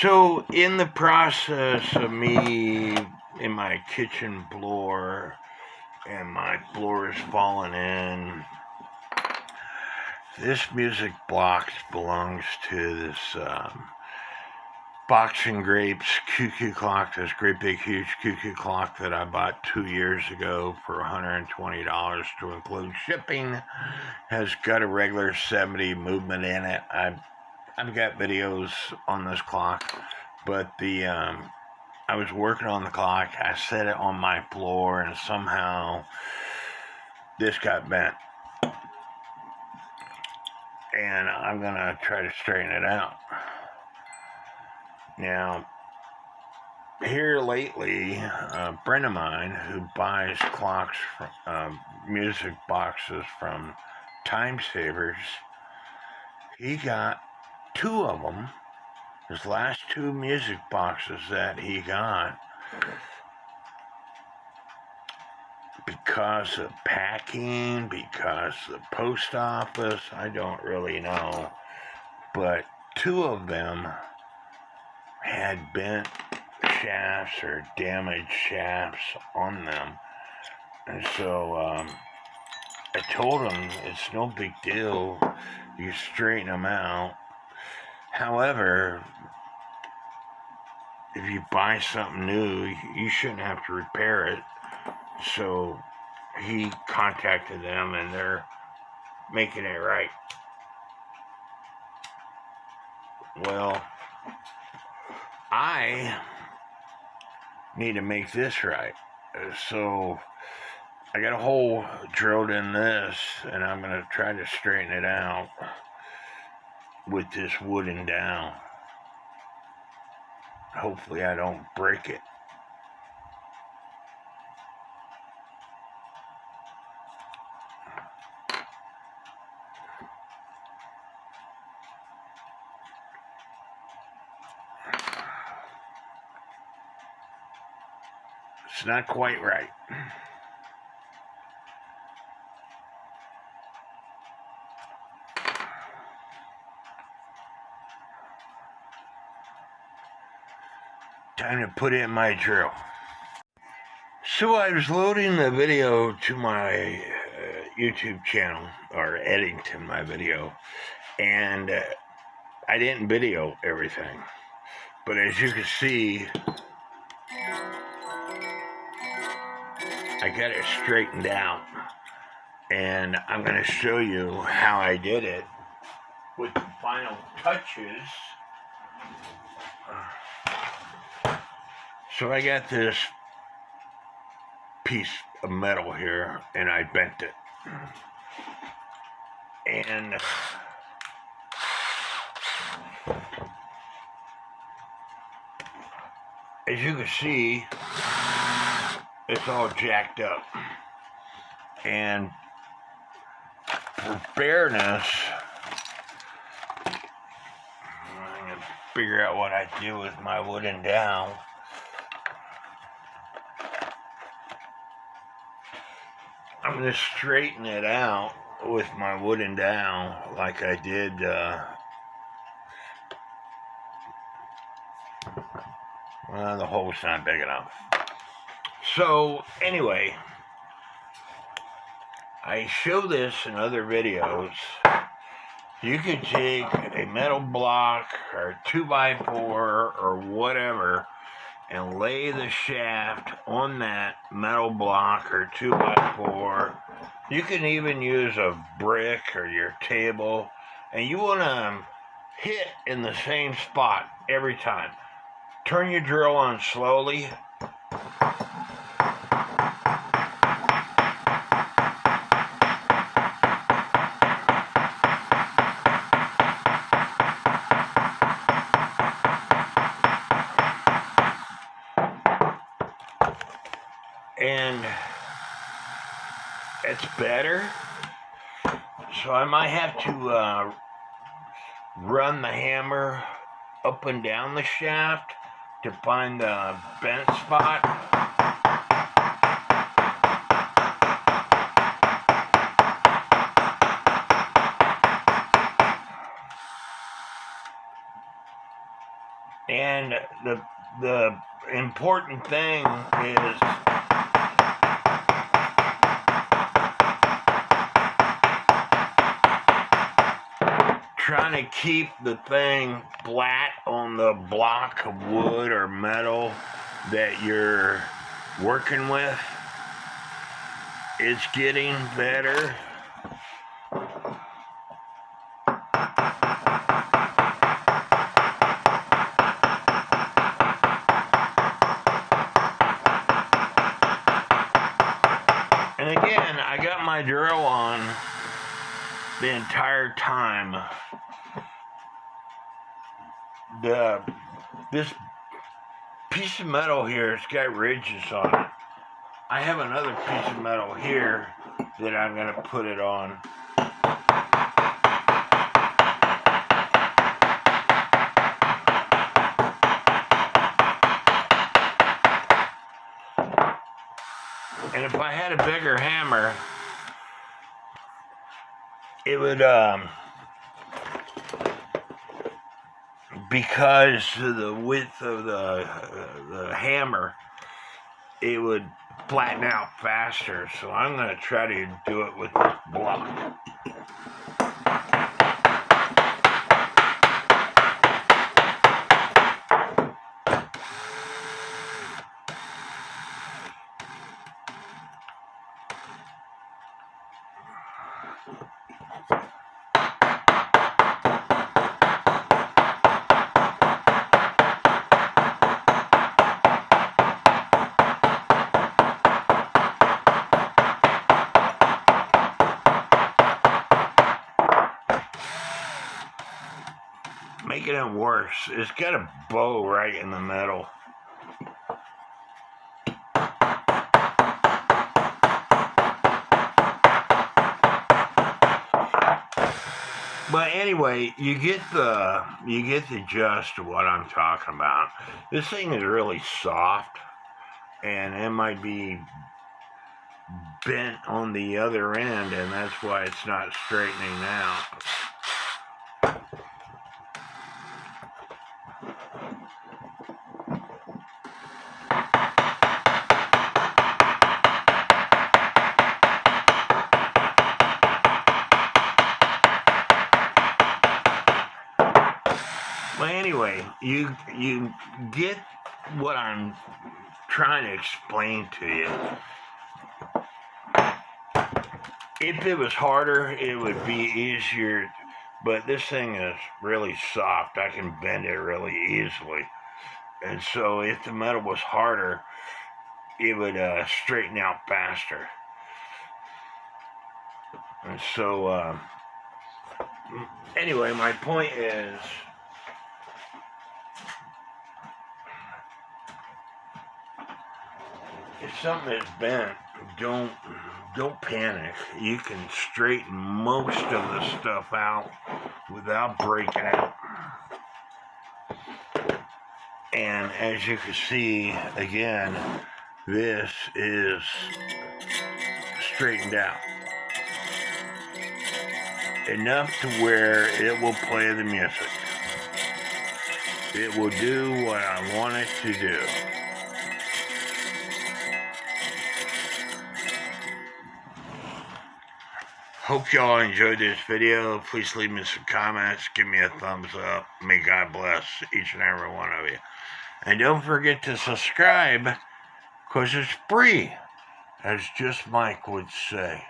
So, in the process of me in my kitchen floor and my floor is falling in, this music box belongs to this Box and Grapes cuckoo clock, this great big huge cuckoo clock that I bought 2 years ago for $120 to include shipping. Has got a regular 70 movement in it. I've got videos on this clock, but I was working on the clock. I set it on my floor, and somehow this got bent. And I'm gonna try to straighten it out. Now, here lately, a friend of mine who buys clocks, music boxes from Time Savers, he got 2 of them. His last 2 music boxes that he got, because of packing, because of the post office, I don't really know, but 2 of them had bent shafts or damaged shafts on them. And so I told him it's no big deal, you straighten them out. However, if you buy something new, you shouldn't have to repair it. So he contacted them, and they're making it right. Well, I need to make this right. So I got a hole drilled in this, and I'm going to try to straighten it out with this wooden dowel. Hopefully I don't break it. It's not quite right. Time to put in my drill. So I was loading the video to my YouTube channel, or editing my video, and I didn't video everything. But as you can see, I got it straightened out, and I'm going to show you how I did it with the final touches. So I got this piece of metal here, and I bent it. And as you can see, it's all jacked up. And for fairness, I'm going to figure out what I do with my wooden dowel. I'm going to straighten it out with my wooden dowel like I did well, the hole's not big enough. So anyway, I show this in other videos. You can take a metal block or 2x4 or whatever and lay the shaft on that metal block or 2x4. You can even use a brick or your table, and you want to hit in the same spot every time. Turn your drill on slowly. And it's better. So I might have to run the hammer up and down the shaft to find the bent spot. And the important thing is trying to keep the thing flat on the block of wood or metal that you're working with. It's getting better. And again, I got my drill on the entire time. This piece of metal here, it's got ridges on it. I have another piece of metal here that I'm going to put it on. And if I had a bigger hammer, it would, because of the width of the hammer, it would flatten out faster. So I'm going to try to do it with this block. Making it worse, it's got a bow right in the middle. But anyway, you get the gist of what I'm talking about. This thing is really soft, and it might be bent on the other end, and that's why it's not straightening out. Well, anyway, you get what I'm trying to explain to you. If it was harder, it would be easier, but this thing is really soft. I can bend it really easily. And so if the metal was harder, it would straighten out faster. And so, anyway, my point is, if something is bent, don't panic. You can straighten most of the stuff out without breaking it. And as you can see, again, this is straightened out enough to where it will play the music. It will do what I want it to do. Hope y'all enjoyed this video. Please leave me some comments. Give me a thumbs up. May God bless each and every one of you. And don't forget to subscribe, because it's free, as just Mike would say.